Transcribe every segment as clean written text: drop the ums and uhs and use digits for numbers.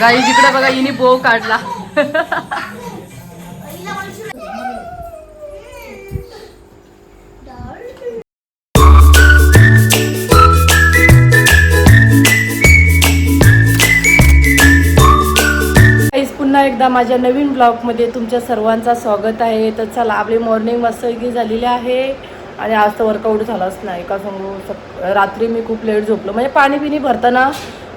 गाई जिकडे बघा हिने बोव काढला. पुन्हा एकदा माझ्या नवीन ब्लॉगमध्ये तुमच्या सर्वांचा स्वागत आहे. तर चला आपली मॉर्निंग मस्तपैकी झालेली आहे आणि आज तर वर्कआउट झालाच नाही का सांगू. रात्री मी खूप लेट झोपलो म्हणजे पाणी पिणी भरताना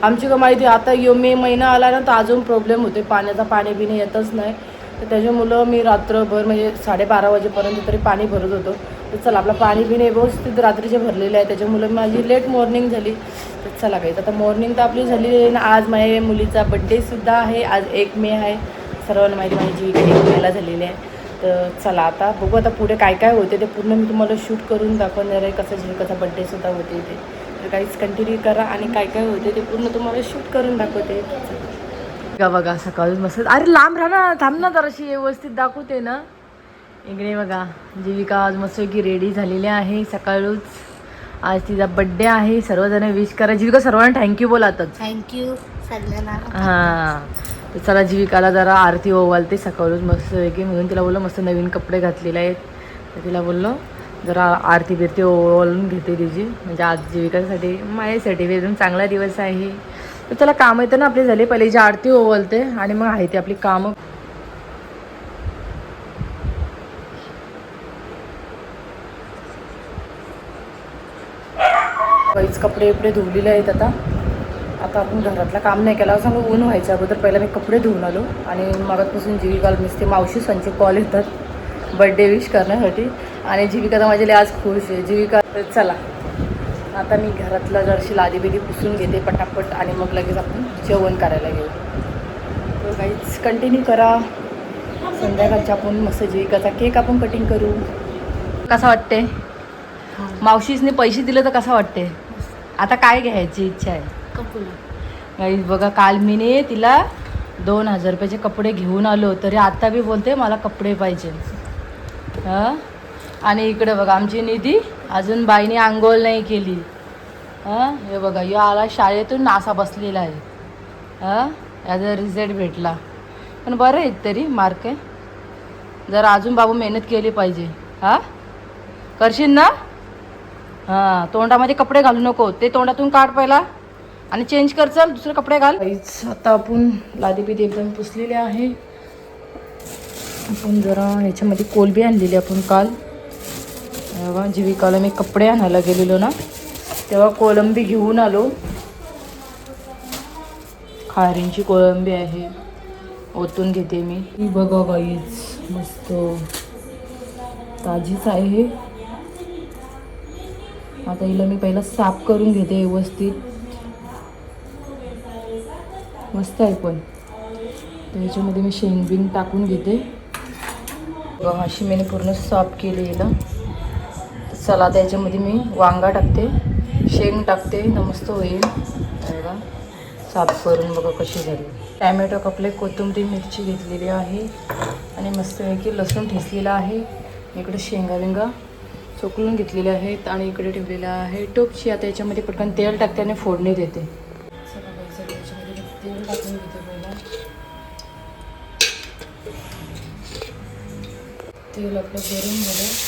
आमची का माहिती आता मे महिना आला ना तर अजून प्रॉब्लेम होते पाण्याचा. पाणी पिणे येतच नाही तर त्याच्यामुळं मी रात्रभर म्हणजे 12:30 वाजेपर्यंत तरी पाणी भरत होतो. तर चला आपलं पाणी पिणे व्यवस्थित रात्रीचे भरलेले आहे त्याच्यामुळं माझी लेट मॉर्निंग झाली. तर चला काही आता मॉर्निंग तर आपली झालेली आहे ना. आज माझ्या मुलीचा बड्डेसुद्धा आहे. आज 1 मे आहे. सर्वांना माहिती माझी 1 मेला झालेली आहे. तर चला आता बघू आता पुढे काय काय होते ते पूर्ण मी तुम्हाला शूट करून दाखवणार आहे. कसं झिविकाचा बड्डेसुद्धा होते ते. तर काहीच कंटिन्यू करा आणि काय काय होते ते पूर्ण तुम्हाला शूट करून दाखवते. बघा सकाळून मस्त. अरे लांब राहा ना, थांब ना जराशी व्यवस्थित दाखवते ना. इकडे बघा जीविका आज मस्त की रेडी झालेली आहे. सकाळूच आज तिचा बड्डे आहे. सर्वजण विश करा. जीविका सर्वांना थँक्यू बोलातच. थँक्यू सगळ्यांना. हां तर चला जीविकाला जरा आरती ओवालते सकाळूच मस्त की म्हणून तिला बोललो मस्त नवीन कपडे घातलेले आहेत. तर तिला बोललो जरा आरती बिरती ओवाळून घेते तिची म्हणजे आज जीविकासाठी माझ्यासाठी एकदम चांगला दिवस आहे. तर त्याला कामं येतं ना आपली झाली. पहिले हिची आरती ओवाळते आणि मग आहे ती आपली कामं. काहीच कपडे बिपडे धुवलेले आहेत. आता आपण घरातलं काम नाही केलं सांगू. ऊन व्हायच्या अगोदर पहिला मी कपडे धुवून आलो आणि मगातपासून जीविकाला नुसते मावशी संचे कॉल येतात बड्डे विश करण्यासाठी. आणि जीविका तर माझ्या आज खुश आहे. जीविका चला आता मी घरातलं जरशी लादी बिदी पुसून घेते पटापट आणि मग लगेच आपण जेवण करायला घेऊ. तर काहीच कंटिन्यू करा. संध्याकाळच्या आपण मस्त जीविकाचा केक आपण कटिंग करू. कसा वाटते मावशीसने पैसे दिले तर कसा वाटते. आता काय घ्यायची इच्छा आहे. काही बघा काल मीने तिला 2000 रुपयाचे कपडे घेऊन आलो तरी आता बी बोलते मला कपडे पाहिजे. हां आणि इकडे बघा आमची निधी अजून बाईने आंघोळ नाही केली. हां हे बघा यो आला शाळेतून नासा बसलेला आहे. हां याचा रिझल्ट भेटला पण बरं आहेत तरी मार्क आहे. जरा अजून बाबू मेहनत केली पाहिजे. हां करशील ना. हां तोंडामध्ये कपडे घालू नको. ते तोंडातून काढ पहिला आणि चेंज कर. चल दुसरे कपडे घाल. आता आपण लादी बिदी एकदम पुसलेले आहे. आपण जरा ह्याच्यामध्ये कोलबी आणलेली आपण काल. तेव्हा जीविकाला मी कपडे आणायला गेलेलो ना तेव्हा कोलंबी घेऊन आलो. खारींची कोलंबी आहे. ओतून घेते मी. ही बघा गाईच मस्त ताजीच आहे. आता हिला मी पहिला साफ करून घेते व्यवस्थित. मस्त आहे पण त्याच्यामध्ये मी शेंगबिंग टाकून घेते. अशी मी पूर्ण साफ केली हिला. चला त्याच्यामध्ये मी वांगा टाकते शेंग टाकते न मस्त होईल. बघा साफ करून बघा कशी झाली. टॅमॅटो कापले कोथिंबीर मिरची घेतलेली आहे आणि मस्तपैकी लसूण ठेचलेला आहे. इकडे शेंगा बिंगा चोकलून घेतलेले आहेत आणि इकडे ठेवलेलं आहे टोपची. आता याच्यामध्ये पटकन तेल टाकते आणि फोडणी देते. चला बाईचं याच्यामध्ये तेल टाकून घेते पहिला. तेल आपलं गरम झालं.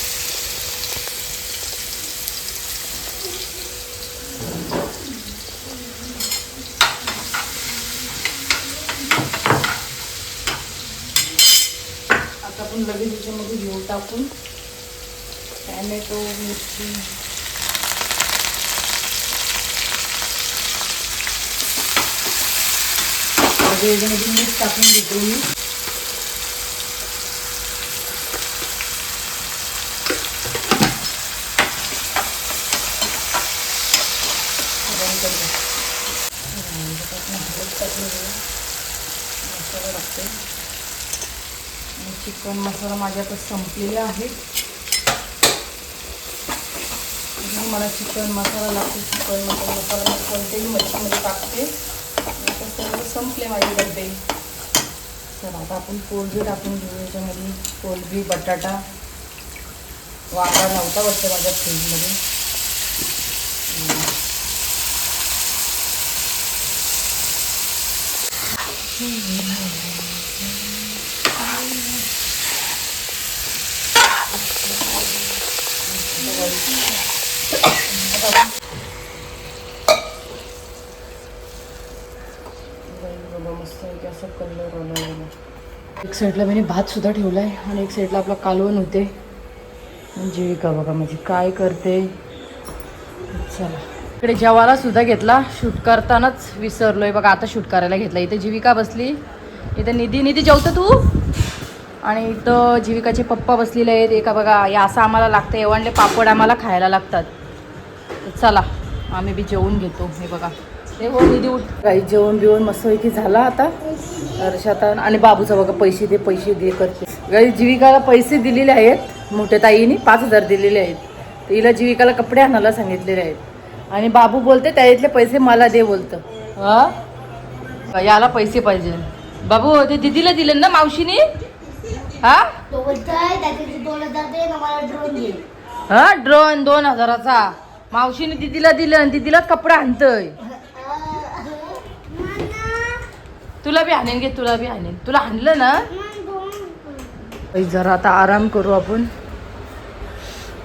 आता आपण लगेच याच्यामध्ये घेऊ टाकून टॅमॅटो मिरची. याच्यामध्ये मीठ टाकून घेतो मी. मसाला टाकते. चिकन मसाला माझ्याकडे संपलेला आहे. मला चिकन मसाला लागतो. चिकन मसाला मी कोणत्याही मच्छीमध्ये टाकते. आता सर्व संपले माझे डबे. चला आता आपण कोलबी टाकून घेऊ याच्यामध्ये. कोलबी बटाटा वांगा नव्हता वाटतं माझ्या फ्रीजमध्ये. मस्त असं कलर आला. एक साईडला मी भात सुद्धा ठेवला आहे आणि एक साईडला आपला कालवण होते. जीविका बघा म्हणजे काय करते. चला इकडे जेवायला सुद्धा घेतला. शूट करतानाच विसरलोय बघा. आता शूट करायला घेतला. इथे जीविका बसली. इथे निधी जेवतं तू. आणि इथं जीविकाचे पप्पा बसलेले आहेत. एका बघा या असं आम्हाला लागतं. एवढले पापड आम्हाला खायला लागतात. चला आम्ही बी जेवून घेतो. हे बघा ते हो निधी उठ. काही जेवण बिवण मस्तपैकी झाला आता. हर्षात आणि बाबूचा बघा पैसे दे करते. काही जीविकाला पैसे दिलेले आहेत मोठ्या ताईने 5,000 दिलेले आहेत. तर हिला जीविकाला कपडे आणायला सांगितलेले आहेत. आणि बाबू बोलते त्यातले पैसे मला दे बोलतं. हा याला पैसे पाहिजे. बाबू ते दिदीला दिले ना मावशीने. हा हा ड्रोन 2,000चा मावशीने दिदीला दिलं आणि दिदीला कपडा आणतोय. तुला बी आणेन घे. तुला बी आणेन. तुला आणलं ना. जरा आता आराम करू आपण.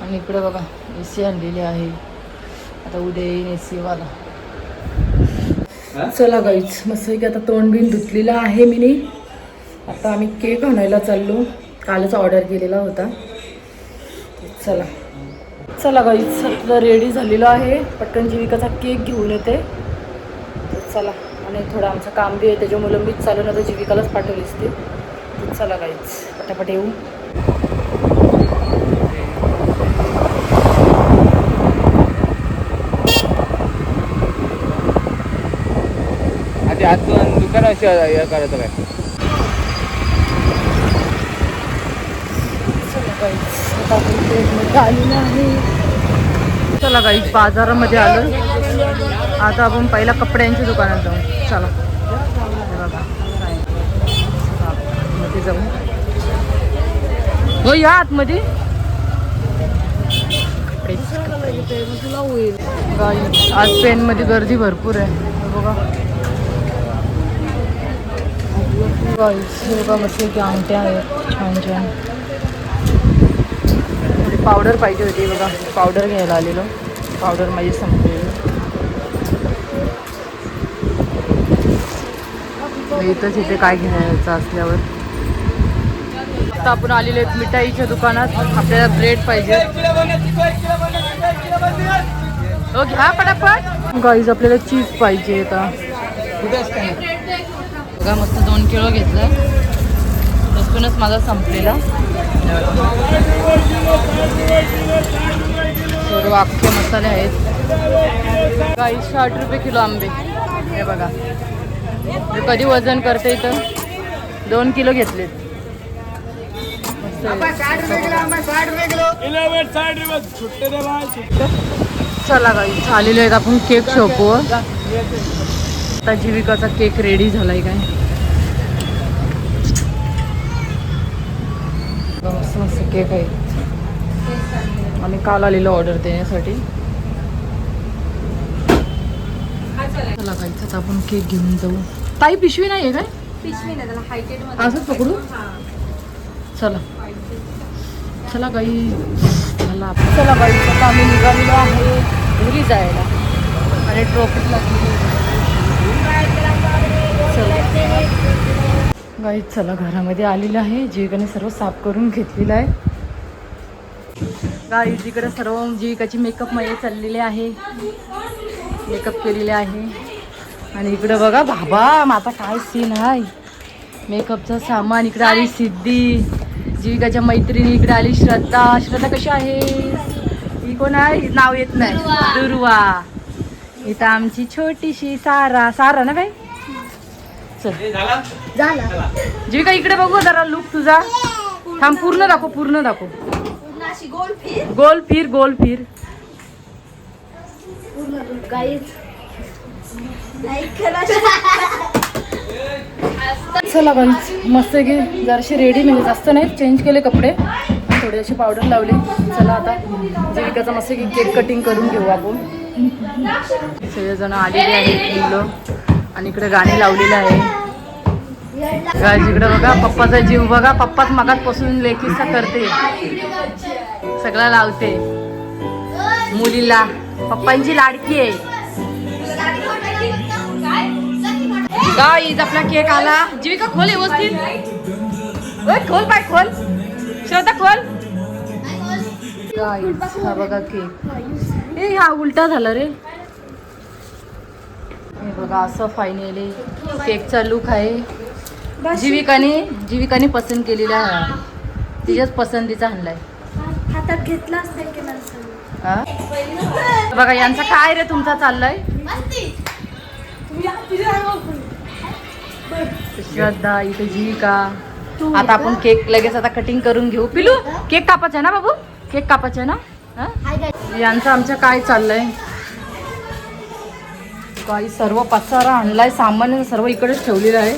आणि इकडे बघा AC आणलेली आहे. आता उद्या येईन AC वाला. चला गाईच मस्त की आता तोंड बिन धुतलेलं आहे मी. आता आम्ही केक आणायला चाललो. कालच ऑर्डर केलेला होता. चला गाईच आपलं रेडी झालेलं आहे. पटकन जीविकाचा केक घेऊन येते. चला आणि थोडं आमचं काम बी आहे त्याच्यामुळे मीच चालू ना तर जीविकालाच पाठवलीच ते. चला गाईच पटापट येऊ. दुकान करायचं काय. चला गाईच बाजारामध्ये आलो. आता आपण पहिला कपड्यांच्या दुकानात जाऊ. चला बघा मध्ये जाऊ. हो या आतमध्ये तुला होईल. गाई आज पेनमध्ये गर्दी भरपूर आहे बघा. गाईस मस्त की अंगठ्या आहेत छान छान. पावडर पाहिजे होती बघा. पावडर घ्यायला आलेलो. पावडर माझी संपलेली. इथंच इथे काय घ्यायचं असल्यावर. आता आपण आलेलो आहेत मिठाईच्या दुकानात. आपल्याला ब्रेड पाहिजे. हो घ्या पटापट. गाईज आपल्याला चीज पाहिजे. आता बघा मस्त 2 किलो घेतलं. तसूनच माझा संपलेला. सर्व अख्खे मसाले आहेत. गाई 60 रुपये किलो आंबे. हे बघा मी कधी वजन करते. इथं 2 किलो घेतलेत. चला गाई आलेले आहेत आपण केक शॉपवर. आता जीविकाचा केक रेडी झालाय काय. मस्त मस्त केक आहे. आम्ही काल आलेलो ऑर्डर देण्यासाठी. चला गाईच आता आपण केक घेऊन जाऊ. ताई पिशवी नाही आहे काय. पिशवी नाही त्याला हायटेड असंच पकडू. चला चला गाई चला आता आम्ही निघालेलो आहे घरी जायला. आणि ट्रॉफिक लागली. गाईच चला घरामध्ये आलेलं आहे. जीविकाने सर्व साफ करून घेतलेलं आहे. गाईज इकडे सर्व जीविकाची मेकअपमध्ये चाललेले आहे. मेकअप केलेले आहे. आणि इकडे बघा बाबा माझा काय सीन आहे. मेकअपचं सामान. इकडे आली सिद्धी. जीविकाच्या मैत्रिणी. इकडे आली श्रद्धा. श्रद्धा कशी आहे. ही कोण आहे नाव येत नाही. दुर्वा. इथं आमची छोटीशी सारा ना बाई. चल झाला. जीविका इकडे बघू जरा लुक तुझा. थांब पूर्ण दाखव. गोल फिर. चला गाईज मस्त की जराशी रेडी म्हणजे जास्त नाही. चेंज केले कपडे. थोडी अशी पावडर लावली. चला आता जीविकाचा मस्त की केक कटिंग करून घेऊ आपण. सगळेजण आलेले आहेत मुलं. आणि इकडे गाणी लावलेलं आहे. गाईज इकडे बघा पप्पाचा जीव बघा. पप्पाच मगातपासून लेखीचा करते, सगळं लावते मुलीला. पप्पांची लाडकी आहे. गाईज आपला केक आला. जीविका खोल व्यवस्थित. ओय खोल, पाय खोल. श्रद्धा खोल. गाईज हा बघा केक. ए हा उलटा झाला रे. हे बघा असं फायनली केकचा लुक आहे. जीविकाने पसंत केलेला आहे. तिच्याच पसंतीचा आणलाय. हातात घेतला असता की हा? बघा यांचा काय रे तुमचा चाललाय. श्रद्धा इथे जीविका. आता आपण केक लगेच आता कटिंग करून घेऊ. पिलू केक कापायचा ना बाबू, केक कापायचा ना. यांचं आमच्या काय चाललंय. काही सर्व पसारा आणलाय, सामान सर्व इकडेच ठेवलेलं आहे.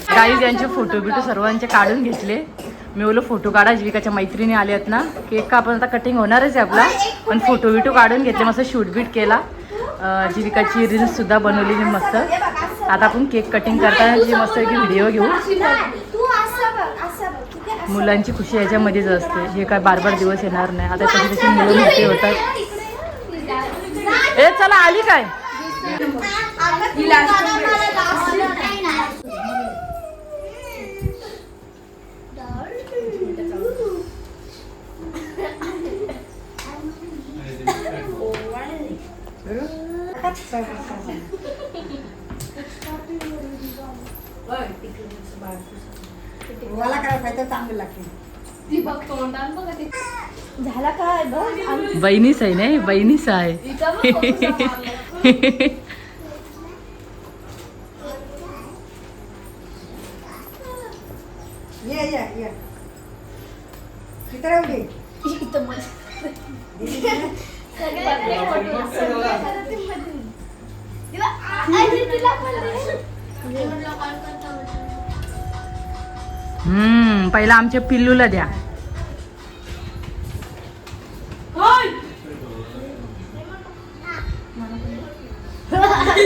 काही यांचे फोटो बिटो सर्वांचे काढून घेतले. मी बोललो फोटो काढा, जीविकाच्या मैत्रिणी आल्यात ना. केक का आपण आता कटिंग होणारच आहे आपला, पण फोटो बिटो काढून घेतले. मस्त शूट बीट केला. जीविकाची रील्स सुद्धा बनवली मस्त. आता आपण केक कटिंग करताना मस्त की व्हिडिओ घेऊ. मुलांची खुशी याच्यामध्येच असते. हे काय बार बार दिवस येणार नाही. आता तशी तशी मुलं मोठी होतात. ए चला आली काय. मला काय पाहिजे चांगलं लागते. झाला काय बघ. बहिणीच आहे नाही, बहिणीच आहे. ये पहिला आमच्या पिल्लूला द्या.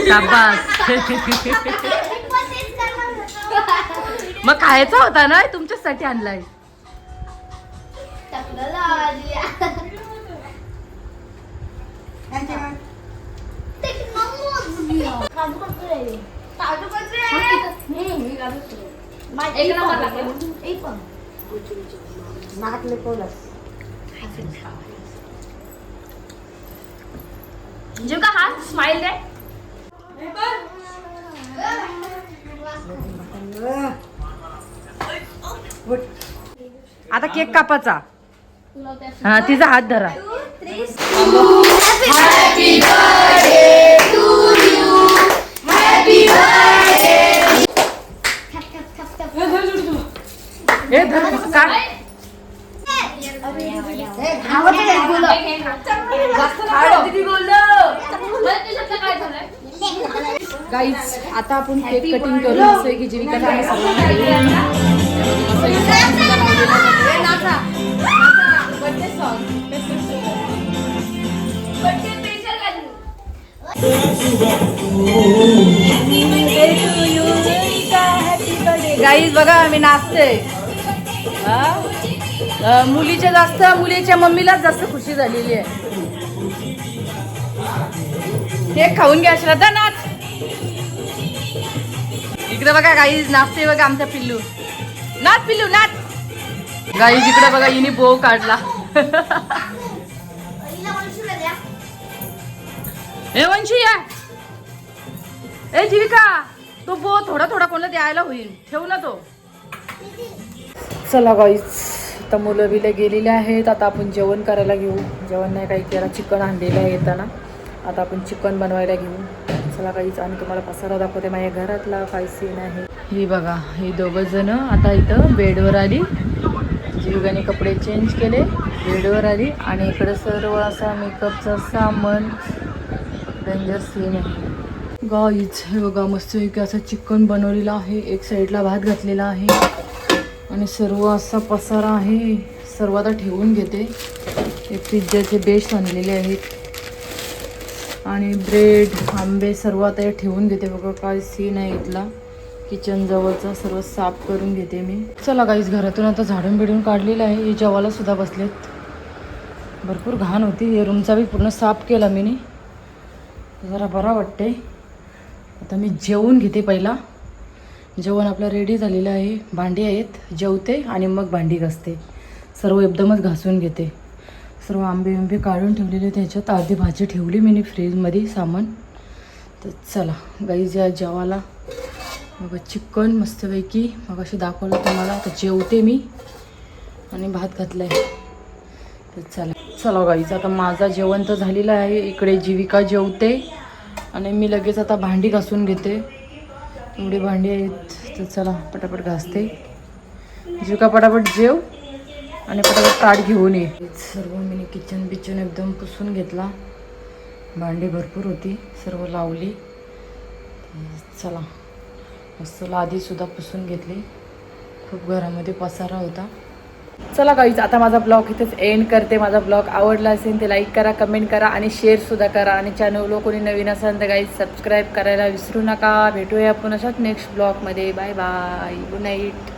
शाबास. मग खायचा होता ना, तुमच्यासाठी आणलाय. का हा स्माइल दे. आता केक कापाचा. हा तिचा हात धरा. हे धर काय. गाईज आता आपण केक कटिंग करू. असं की जीविकाला आम्ही सर्वांना गाईज बघा मी नाचते. मुलीच्या जास्त, मुलीच्या मम्मीलाच जास्त खुशी झालेली आहे. केक खाऊन घ्या. श्रद्धा नाच. इकडे बघा गाईज नाचते बघा आमचा पिल्लू. नाच पिल्लू नाच. गाईज इकडे बघा हिने बो काढला. ए वंशी या. ए जीविका तो बो थोडा थोडा कोणाला द्यायला होईल. ठेवू ना तो. चला गाईज आता मुलं बिलं गेलेले आहेत. आता आपण जेवण करायला घेऊ. जेवण नाही काही केला, चिकन आणलेलं आहे येताना. आता आपण चिकन बनवायला घेऊ. चला काहीच. आणि तुम्हाला पसारा दाखवते माझ्या घरातला काय सीन आहे. ही बघा ही दोघं जण आता इथं बेडवर आली. जीविकाने कपडे चेंज केले, बेडवर आली. आणि इकडं सर्व असा मेकअपचा सामान. डेंजर सीन आहे गाईज. हे बघा मस्त की असं चिकन बनवलेलं आहे. एक साईडला भात घातलेला आहे आणि सर्व असा पसारा आहे. सर्व आता ठेवून घेते. हे पिझ्झाचे बेस आणलेले आहेत आणि ब्रेड, आंबे सर्व आता ठेवून घेते. बघा काय सीन आहे इथला. किचन जवळचं सर्व साफ करून घेते मी. चला गाईज, घरातून आता झाडून बिडून काढलेलं आहे. हे जेवायला सुद्धा बसलेत. भरपूर घाण होती. हे रूमचा बी पूर्ण साफ केला मी. जरा बरा वाटते. आता मी जेवून घेते. पहिला जेवण आपलं रेडी झालेलं आहे. भांडी आहेत, जेवते आणि मग भांडी घासते. सर्व एकदमच घासून घेते. सर्व आंबे काढून ठेवलेले त्याच्यात. अर्धी भाजी ठेवली मी फ्रीजमध्ये सामान. तर चला गाईज, या जेवायला मग चिकन मस्तपैकी मग अशी दाखवलं तुम्हाला. आता जेवते मी आणि भात घातला आहे. तर चला गाईज, आता माझा जेवण तर झालेलं आहे. इकडे जीविका जेवते आणि मी लगेच आता भांडी घासून घेते. एवढी भांडी आहेत तर चला पटापट घासते. जीविका पटापट जेव आणि पटापट ताट घेऊन ये. सर्व मी किचन बिचन एकदम पुसून घेतला. भांडी भरपूर होती, सर्व लावली. चला मस्त लादीसुद्धा पुसून घेतली. खूप घरामध्ये पसारा होता. चला गाईज, आता माझा ब्लॉग इथेच एंड करते. माझा ब्लॉग आवडला असेल तर लाईक करा, कमेंट करा आणि शेअरसुद्धा करा. आणि चॅनलला कोणी नवीन असेल तर गाईज सबस्क्राईब करायला विसरू नका. भेटूया आपण अशाच नेक्स्ट ब्लॉगमध्ये. Bye bye, good night.